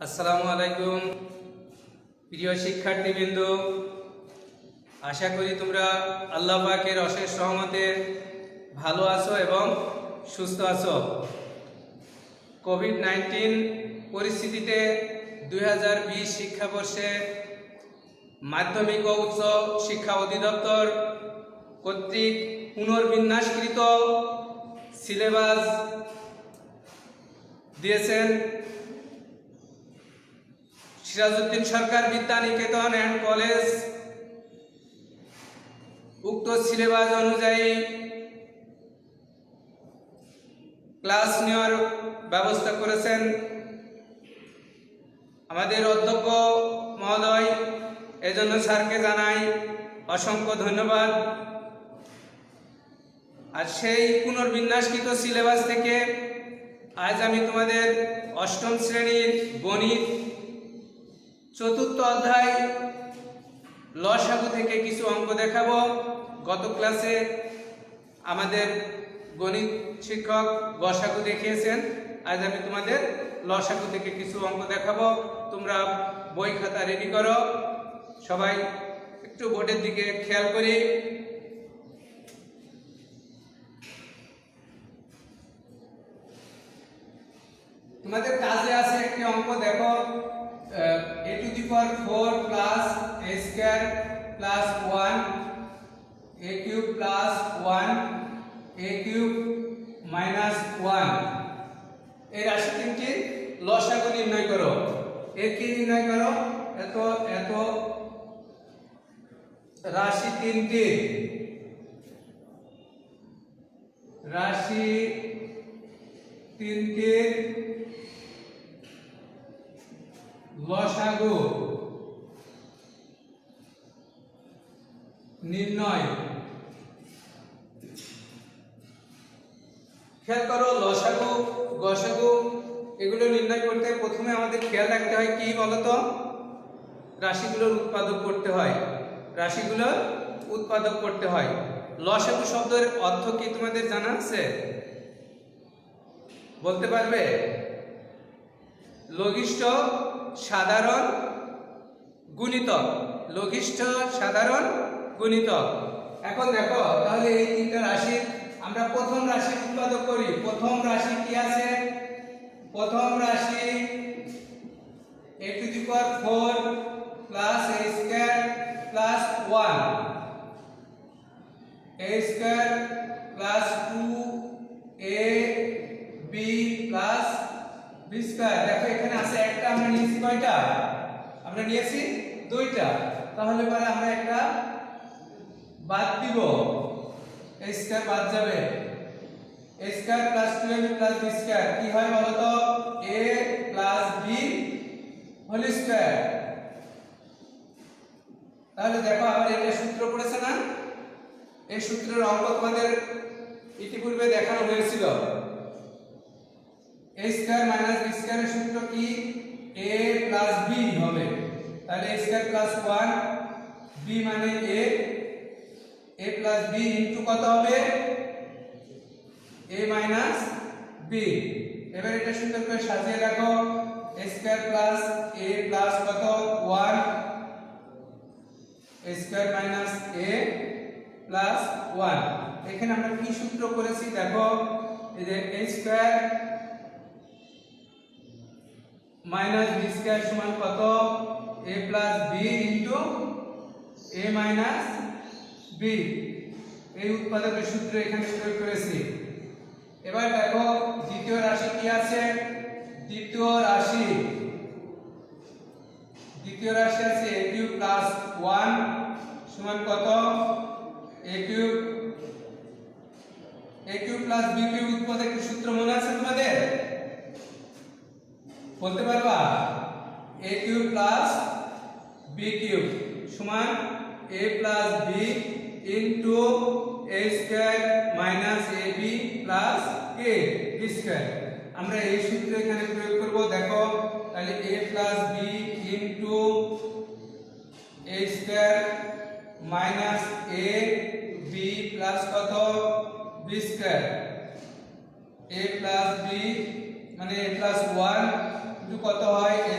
আসসালামু আলাইকুম প্রিয় শিক্ষার্থীবৃন্দ, আশা করি তোমরা আল্লাহ পাকের অশেষ রহমতে ভালো আছো এবং সুস্থ আছো। কোভিড-19 পরিস্থিতিতে 2020 শিক্ষাবর্ষে মাধ্যমিক ও উচ্চ শিক্ষা অধিদপ্তর কর্তৃক পুনর্বিন্যাসকৃত সিলেবাস দিয়েছেন সিরাজউদ্দিন সরকার বিদ্যানিকেতন অ্যান্ড কলেজ। উক্ত সিলেবাস অনুযায়ী ক্লাস নেওয়ার ব্যবস্থা করেছেন আমাদের অধ্যক্ষ মহোদয়। এজন্য স্যারকে জানাই অসংখ্য ধন্যবাদ। আর সেই পুনর্বিন্যাসকৃত সিলেবাস থেকে আজ আমি তোমাদের অষ্টম শ্রেণীর গণিত চতুর্থ অধ্যায় লসাগু থেকে কিছু অঙ্ক দেখাবো। গত ক্লাসে আমাদের গণিত শিক্ষক গসাগু দেখিয়েছেন, আজ আমি তোমাদের লসাগু থেকে কিছু অঙ্ক দেখাবো। তোমরা বই খাতা রেডি করো, সবাই একটু বোর্ডের দিকে খেয়াল করি। তোমাদের কাজে আছে একটি অঙ্ক, দেখো a to the power 4 plus a square plus 1 a cube plus 1 a cube minus 1 এই রাশি তিনটি লসাগু নির্ণয় করো। এর কি নির্ণয় করো? এত রাশি তিনটি লসাগু নির্ণয়। খেয়াল করো, লসাগু গসাগু এগুলো নির্ণয় করতে প্রথমে আমাদের খেয়াল রাখতে হয় কি বলতো, রাশিগুলোর উৎপাদক করতে হয়। লসাগু শব্দের অর্থ কি তোমাদের জানা আছে? বলতে পারবে? লঘিষ্ঠ সাধারণ গুণিতক। এখন দেখো, তাহলে এই তিনটা রাশি আমরা প্রথম রাশি উৎপাদক করি। প্রথম রাশি কি আছে? প্রথম রাশি a to the power 4 plus a square plus 1 a square plus 2ab plus b square। দেখো এখানে আছে একটা, আমরা নিয়েছি কয়টা? আমরা নিয়েছি দুইটা, তাহলে পরে আমরা একটা বাদ দিব, a square বাদ যাবে। a square plus 2ab plus b square কি হয় বলো তো? a plus b whole square। তাহলে দেখো আবার এটা সূত্র পড়েছে না? এই সূত্রের অঙ্ক তোমাদের ইতিপূর্বে দেখানো হয়েছিল। a square minus b square এর সূত্র কি? a plus b হবে। তাহলে a square plus 1 b মানে a plus b ইনটু কত হবে? a minus b। এবার এটা সুন্দর করে সাজিয়ে রাখো। a square plus a plus কত? 1 a square minus a plus 1। এখানে আমরা কি সূত্র করেছি দেখো, এই যে a square minus b square সমান কত? a plus b into a minus b। এই উৎপাদকের সূত্র এখানে প্রয়োগ করেছি। এবার দেখো দ্বিতীয় রাশি কি আছে? দ্বিতীয় রাশি আছে a cube plus 1 সমান কত? a cube plus b cube উৎপাদকের সূত্র মনে আছে তোমাদের? বলতে পারবা? a cube plus b cube সমান a plus b into a square minus ab plus a b square। আমরা এই সূত্র এখানে প্রয়োগ করব। দেখো তাহলে a plus b into a square minus a b plus কত? b square। a plus b মানে a plus 1 ইনটু কত হয়? a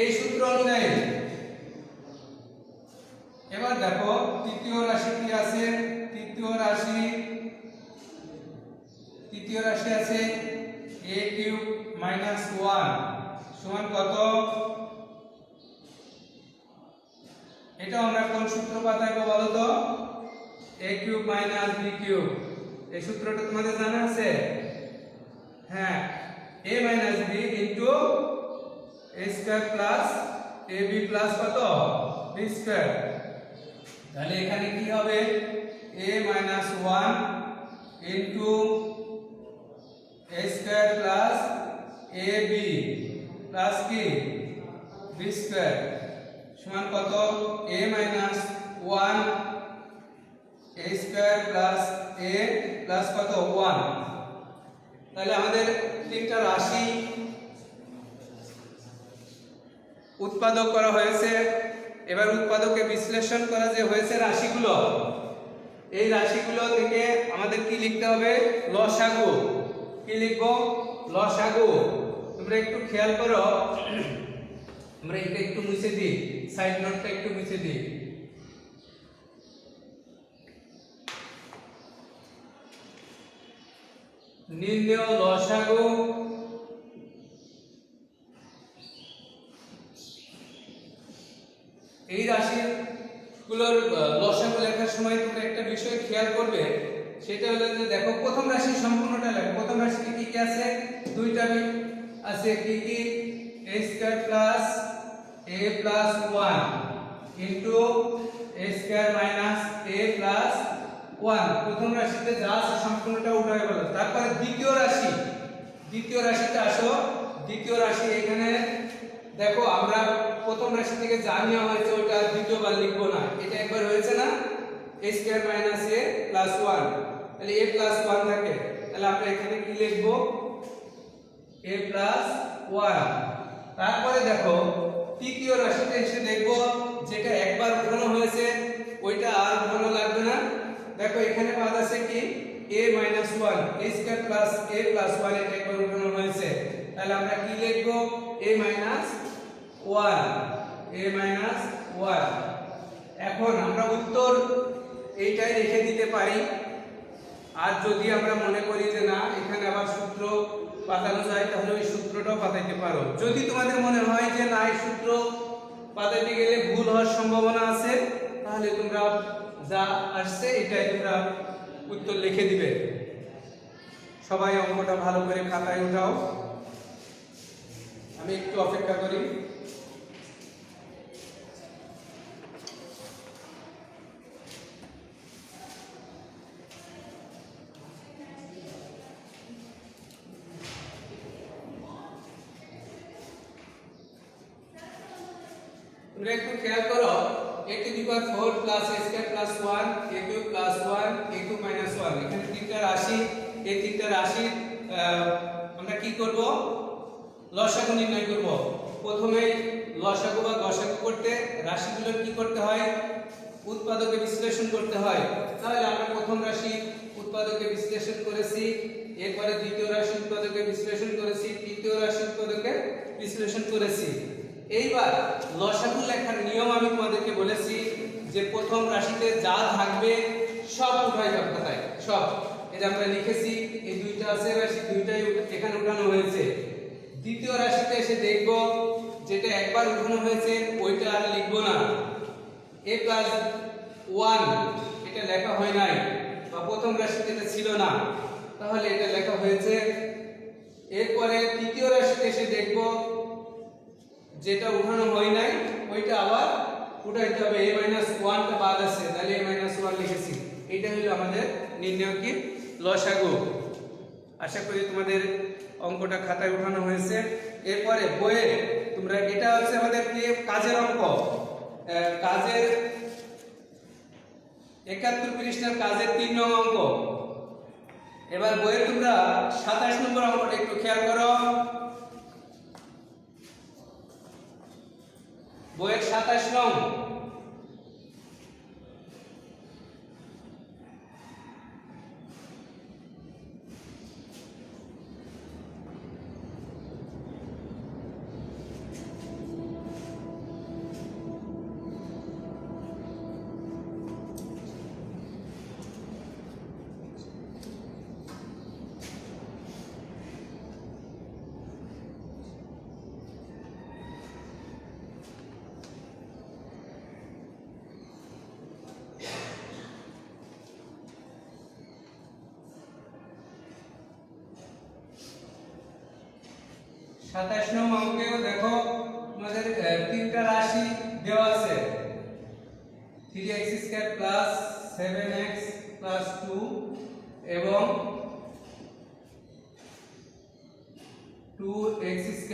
এই সূত্র অনুযায়ী এবার দেখো তৃতীয় রাশি কি আছে। তৃতীয় রাশি আছে a কিউব মাইনাস 1 সমান কত? এটা আমরা কোন সূত্র পাতাইবো বলো তো? a cube minus b cube. এই সূত্রটা তোমাদের জানা আছে? হ্যাঁ, a minus b into a square plus ab plus কত? b square. তাহলে এখানে কি হবে? a minus 1 into a square plus ab plus কি b স্কয়ার সমান কত? a minus 1 a square plus a plus কত? 1। তাহলে আমাদের তিনটা রাশি উৎপাদক করা হয়েছে। এবার উৎপাদকে বিশ্লেষণ করা যে হয়েছে রাশিগুলো, এই রাশিগুলো থেকে আমাদের কি লিখতে হবে? লসাগু। কি লিখবো? লসাগু। তোমরা একটু খেয়াল করো, আমরা এটা একটু মুছে দিই, সাইড নোটটা একটু মুছে দিই। নির্ণয় লসাগু এই রাশিগুলোর লসাগু লেখার সময় তোমরা একটা বিষয় খেয়াল করবে, সেটা হলো যে দেখো প্রথম রাশি সম্পূর্ণটা লেখো। প্রথম রাশিতে কি কি আছে? দুইটা আছে, কি কি? a square plus a plus 1 into a square minus a plus 1। প্রথম রাশিতে যা আছে সম্পূর্ণটা উঠায় ফেলো। তারপরে দ্বিতীয় রাশিতে আসো। দ্বিতীয় রাশি এখানে দেখো আমরা প্রথম রাশি থেকে যা নেওয়া হয়েছে ওটা দ্বিতীয়বার লিখবো না, এটা একবার হয়েছে না? a square minus a plus 1, তাহলে a প্লাস 1 থাকে। তাহলে আমরা এখানে কি লিখবো? a plus 1। তারপরে দেখো তৃতীয় রাশিতে এসে দেখবো যেটা একবার উঠানো হয়েছে ওইটা আর উঠানো লাগবে না। দেখো এখানে বাদ আছে কি? a minus 1 a square plus a plus 1, এটা একবার উঠানো হয়েছে। তাহলে আমরা কি লিখবো? a minus 1। এখন আমরা উত্তর এইটাই রেখে দিতে পারি। আর যদি আমরা মনে করি যে না এখানে আবার সূত্র পাতানো যায়, তাহলে ওই সূত্রটাও পাতাইতে পারো। যদি তোমাদের মনে হয় যে না এই সূত্র পাতাইতে গেলে ভুল হওয়ার সম্ভাবনা আছে, তাহলে তোমরা যা আসছে এটাই তোমরা উত্তর লিখে দিবে। সবাই অঙ্কটা ভালো করে খাতায় উঠাও। আমি একটু অপেক্ষা করি। তোমরা একটু খেয়াল করো, a to the power 4 plus a square plus 1 a cube plus 1 a cube minus 1, এখানে তিনটা রাশি। এই তিনটা রাশি আমরা কি করব? লসাগু নির্ণয় করব। প্রথমে লসাগু বা গসাগু করতে রাশিগুলোর কি করতে হয়? উৎপাদকে বিশ্লেষণ করতে হয়। তাহলে আমরা প্রথম রাশি উৎপাদকে বিশ্লেষণ করেছি, এরপরে দ্বিতীয় রাশি উৎপাদকে বিশ্লেষণ করেছি, তৃতীয় রাশি উৎপাদকে বিশ্লেষণ করেছি। এইবার লসাগু লেখার নিয়ম আমি তোমাদেরকে বলেছি যে প্রথম রাশিতে যা থাকবে সব উঠাই যাবে খাতায়, সব। এটা আমরা লিখেছি, এই দুইটা আছে রাশি, দুইটাই এখানে উঠানো হয়েছে। দ্বিতীয় রাশিতে এসে দেখব যেটা একবার উঠানো হয়েছে ওইটা আর লিখবো না। a প্লাস 1 এটা লেখা হয় নাই, বা প্রথম রাশিতে এটা ছিল না, তাহলে এটা লেখা হয়েছে। এরপরে তৃতীয় রাশিতে এসে দেখব যেটা উঠানো হয় নাই ওইটা আবার উঠাইতে হবে। a মাইনাস 1 টা বাদ আছে, তাহলে a মাইনাস 1 লিখেছি। এটা হলো আমাদের নির্ণয় কি? লসাগু। আশা করি তোমাদের অঙ্কটা খাতায় উঠানো হয়েছে। এরপরে বইয়ে তোমরা, এটা হচ্ছে আমাদের কি কাজের অঙ্ক, কাজের 71 পৃষ্ঠার কাজের 3 নং অঙ্ক। এবার বইয়ে তোমরা 27 নম্বর অঙ্কটা একটু খেয়াল করো। বইয়ের 27 নং। 27 নং অঙ্কেও দেখো আমাদের তিনটা রাশি দেওয়া আছে 3x² প্লাস 7x প্লাস 2 এবং 2x²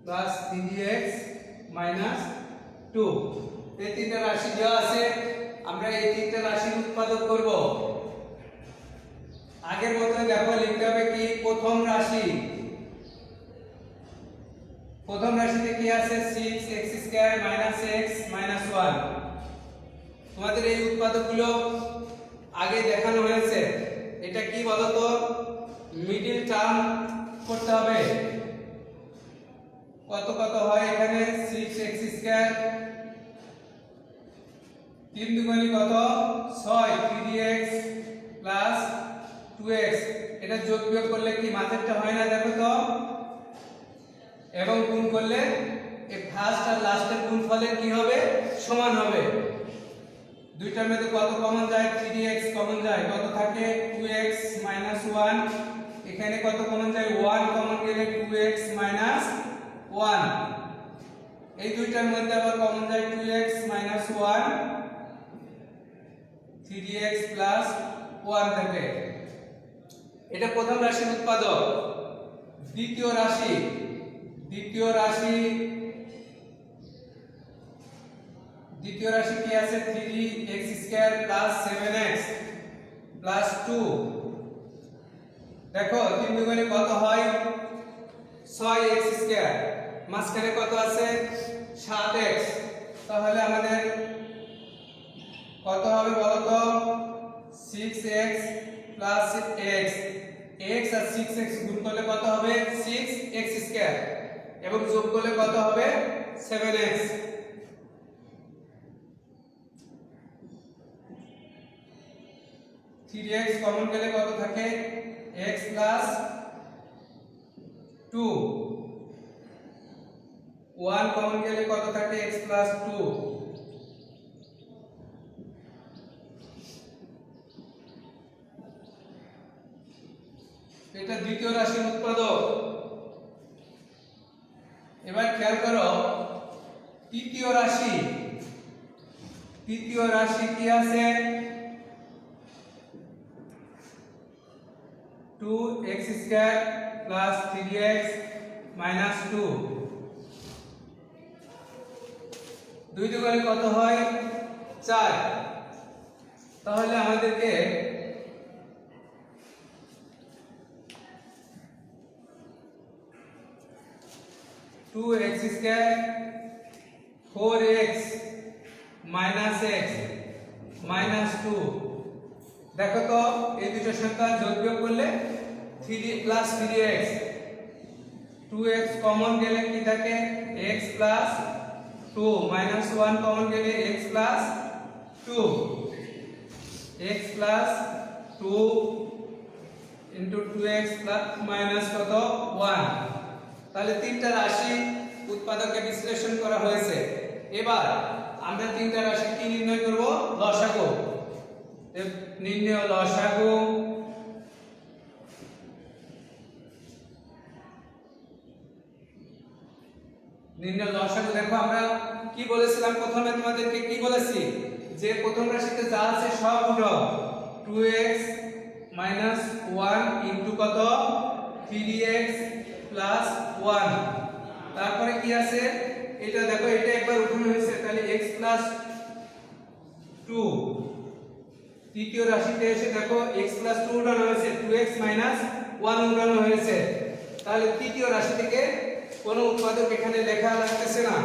প্লাস 3x মাইনাস 2 এই তিনটা রাশি দেওয়া আছে। আমরা এই তিনটা রাশির উৎপাদক করব। আগের মতো দেখো লিখতে হবে কি প্রথম রাশিতে কি আছে 6x² - x - 1। তোমাদের এই উৎপাদকগুলো আগে দেখানো হয়েছে। এটা কি বলতো মিডল টার্ম করতে হবে। কত কত হয় এখানে 6x² 3 দুগুণে কত 6 3x প্লাস 2x। এটা যোগ বিয়োগ করলে কি মাঝেরটা হয় না দেখো তো, এবং গুণ করলে এই ফার্স্ট আর লাস্টের গুণফলের কি হবে সমান হবে। দুইটার মধ্যে কত কমন যায় 3x কমন যায়, কত থাকে 2x - 1। এখানে কত কমন যায় 1 কমন গেলে 2x - 1। এই দুইটার মধ্যে আবার কমন যায় 2x - 1 3x + 1 থাকে। এটা প্রথম রাশির উৎপাদক। দ্বিতীয় রাশি কি আছে 3x² প্লাস 7x প্লাস 2। দেখো 3 দুগুণে কত হয় 6x², মাঝখানে কত আছে 7x। তাহলে আমাদের কত হবে বলো তো 6x প্লাস x। x আর 6x গুণ করলে কত হবে 6x² এবং যোগ করলে কত হবে 7x। 3x কমন গেলে কত থাকে x প্লাস 2। 1 কমন গেলে কত থাকে x প্লাস 2। এটা দ্বিতীয় রাশির উৎপাদক। এবার খেয়াল করো তৃতীয় রাশি কি আছে 2x² প্লাস 3x মাইনাস 2। 2 দুগুণে কত হয় 4। তাহলে আমাদেরকে two x square 4x minus x minus 2। देखो तो এই দুটো সংখ্যা যোগ বিয়োগ করলে 3 প্লাস 3x 2x কমন গেলে কি থাকে x প্লাস 2 মাইনাস 1 কমন গেলে x plus 2 x plus 2 into 2x plus minus কত 1। তাহলে তিনটা রাশি উৎপাদকে বিশ্লেষণ করা হয়েছে। এবার আমরা তিনটা রাশি কি নির্ণয় করব লসাগু। নির্ণয় লসাগু দেখো আমরা কি বলেছিলাম প্রথমে তোমাদেরকে কি বলেছি যে প্রথম রাশিতে যা আছে সব উঠাও 2x - 1 ইনটু কত 3x প্লাস 1। তারপরে কি আছে এটা দেখো এটা একবার উঠানো হয়েছে তাহলে x প্লাস 2। তৃতীয় রাশিতে এসে দেখো x প্লাস 2 উঠানো হয়েছে 2x মাইনাস 1 উঠানো হয়েছে। তাহলে তৃতীয় রাশি থেকে কোনো উৎপাদক এখানে লেখা লাগতেছে না।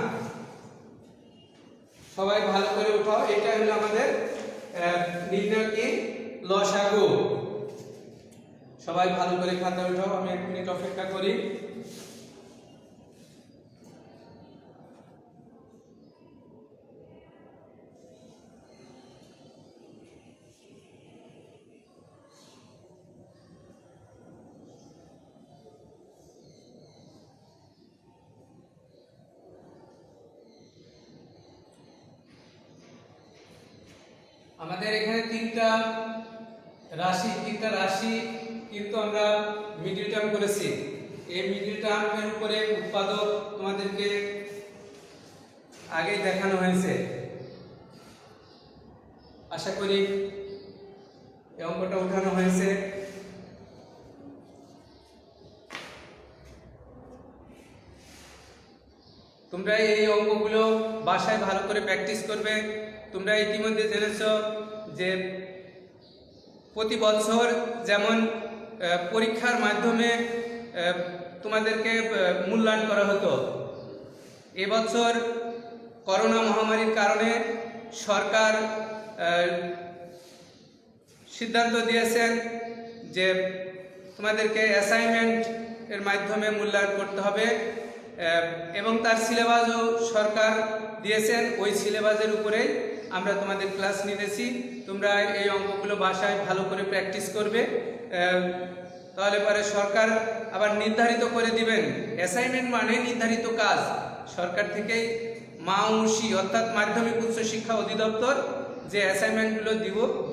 সবাই ভালো করে উঠাও। এটা হলো আমাদের নির্ণয় কি লসাগু। সবাই ভালো করে খাতা উঠাও, আমি 1 মিনিট অপেক্ষা করি। আমাদের এখানে তিনটা রাশি কিন্তু আমরা মিডল টার্ম করেছি। এই মিডিল টার্মের উপরে উৎপাদক তোমাদেরকে আগেই দেখানো হয়েছে। আশা করি এই অঙ্কটা উঠানো হয়েছে। তোমরা এই অঙ্কগুলো বাসায় ভালো করে প্র্যাকটিস করবে। তোমরা ইতিমধ্যে জেনেছো যে প্রতি বছর যেমন পরীক্ষার মাধ্যমে তোমাদেরকে মূল্যায়ন করা হতো, এবছর করোনা মহামারীর কারণে সরকার সিদ্ধান্ত দিয়েছেন যে তোমাদেরকে অ্যাসাইনমেন্ট এর মাধ্যমে মূল্যায়ন করতে হবে এবং তার সিলেবাসও সরকার দিয়েছেন। ওই সিলেবাসের উপরেই আমরা তোমাদের ক্লাস নিতেছি। তোমরা এই অঙ্কগুলো বাসায় ভালো করে প্র্যাকটিস করবে, তাহলে পরে সরকার আবার নির্ধারিত করে দিবেন। অ্যাসাইনমেন্ট মানে নির্ধারিত কাজ, সরকার থেকেই মাউসি অর্থাৎ মাধ্যমিক উচ্চ শিক্ষা অধিদপ্তর যে অ্যাসাইনমেন্টগুলো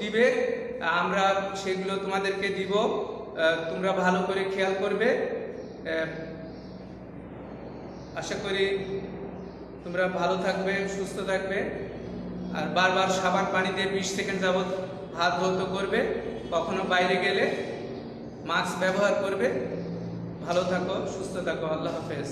দিবে আমরা সেগুলো তোমাদেরকে দিব। তোমরা ভালো করে খেয়াল করবে। আশা করি তোমরা ভালো থাকবে, সুস্থ থাকবে। আর বারবার সাবান পানি দিয়ে 20 সেকেন্ড যাবত হাত ধৌত করবে। কখনো বাইরে গেলে মাস্ক ব্যবহার করবে। ভালো থাকো, সুস্থ থাকো। আল্লাহ হাফেজ।